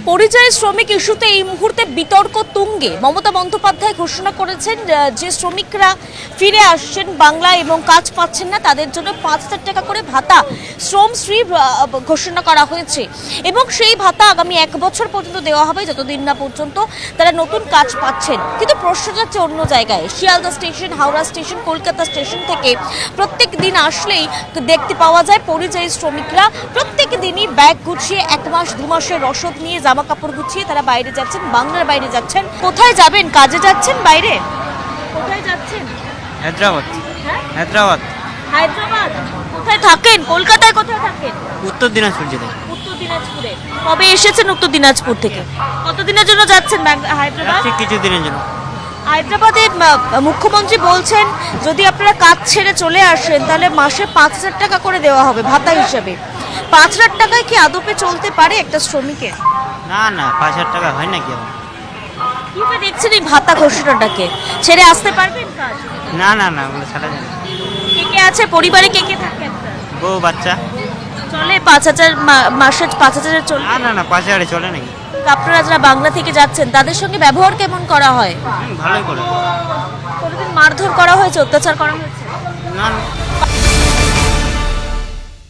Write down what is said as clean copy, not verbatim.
পরিযায়ী শ্রমিক ইস্যুতে এই মুহূর্তে বিতর্ক তুঙ্গে। মমতা বন্দ্যোপাধ্যায় ঘোষণা করেছেন যে শ্রমিকরা ফিরে আসছেন বাংলায় এবং কাজ পাচ্ছেন না তাদের জন্য ৫,০০০ টাকা করে ভাতা শ্রমশ্রী ঘোষণা করা হয়েছে এবং সেই ভাতা আগামী ১ বছর পর্যন্ত দেওয়া হবে যতদিন না পর্যন্ত তারা নতুন কাজ পাচ্ছেন। কিন্তু প্রশ্ন যাচ্ছে অন্য জায়গায়। Sealdah station, Howrah station, Kolkata station থেকে প্রত্যেক দিন আসলেই দেখতে পাওয়া যায় পরিযায়ী শ্রমিকরা প্রত্যেক দিনই ব্যাগ গুছিয়ে ১ মাস ২ মাসের রসদ নিয়ে জামা কাপড় গুছিয়ে তারা বাইরে যাচ্ছেন, বাংলার বাইরে যাচ্ছেন। কোথায় যাবেন? কাজে যাচ্ছেন বাইরে? কোথায় যাচ্ছেন? হায়দ্রাবাদ। হ্যাঁ, হায়দ্রাবাদ। হায়দ্রাবাদ। কোথায় থাকেন? কলকাতায় কোথায় থাকেন? উত্তর দিনাজপুর জেলায়। উত্তর দিনাজপুরে। কবে এসেছেন উত্তর দিনাজপুর থেকে? কতদিনের জন্য যাচ্ছেন হায়দ্রাবাদ? যাচ্ছি কিছুদিনের জন্য। হায়দ্রাবাদে মুখ্যমন্ত্রী বলছেন যদি আপনারা কাজ ছেড়ে চলে আসেন তাহলে মাসে ৫,০০০ টাকা করে দেওয়া হবে ভাতা হিসেবে। ৫,০০০ টাকায় কি আদপে চলতে পারে একটা শ্রমিকের? না না, ৫,০০০ টাকা হয় নাকি আবার? কিভাবে দেখছেন এই ভাতা ঘোষণাটাকে? ছেড়ে আসতে পারবেন কাজ? না না না, ওগুলো ছাড়া যায় না। কে কে আছে পরিবারে? কে কে থাকে আপনার? বউ বাচ্চা। চলে ৫,০০০ মাসে ৫,০০০ চলে? না না না, ৫,০০০ চলে নাকি? আপনারা যারা বাংলা থেকে যাচ্ছেন তাদের সঙ্গে ব্যবহার কেমন করা হয়? ভালোই করে। কোনোদিন মারধর করা হয়েছে, অত্যাচার করা হয়েছে? না না।